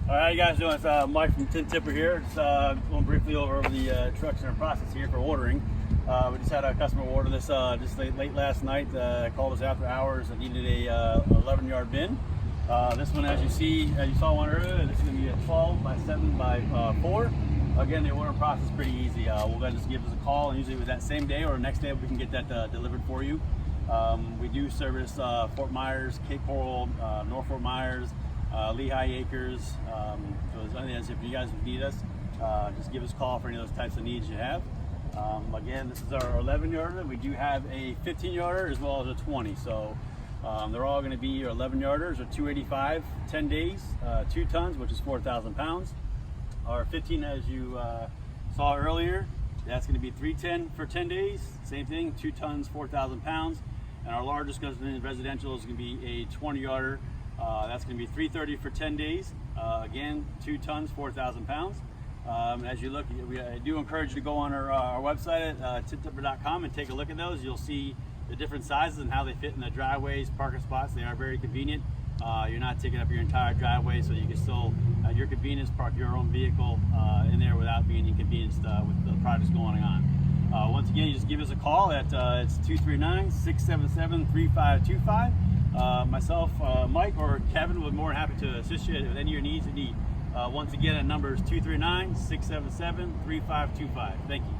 All right, how you guys doing? It's Mike from Tin Tipper here. Just going briefly over the trucks in our process here for ordering. We just had a customer order this just late last night. Called us after hours and needed a 11-yard bin. This one, as you saw one earlier, this is going to be a 12 by 7 by 4. Again, the order process is pretty easy. We'll then just give us a call, and usually with that same day or the next day we can get that delivered for you. We do service Fort Myers, Cape Coral, North Fort Myers, Lehigh Acres. So if you guys need us, just give us a call for any of those types of needs you have. Again, this is our 11-yarder. We do have a 15-yarder as well as a 20. So they're all going to be your 11-yarders or 285, 10 days, 2 tons, which is 4,000 pounds. Our 15, as you saw earlier, that's going to be 310 for 10 days. Same thing, 2 tons, 4,000 pounds. And our largest residential is going to be a 20-yarder. That's going to be 330 for 10 days. Again, 2 tons, 4,000 pounds. As you look, I do encourage you to go on our website at tintipper.com and take a look at those. You'll see the different sizes and how they fit in the driveways, parking spots. They are very convenient. You're not taking up your entire driveway, so you can still, at your convenience, park your own vehicle in there without being inconvenienced with the projects going on. Once again, you just give us a call at it's 239-677-3525. Myself, Mike, or Kevin would be more than happy to assist you with any of your needs you need. Once again, that number is 239-677-3525. Thank you.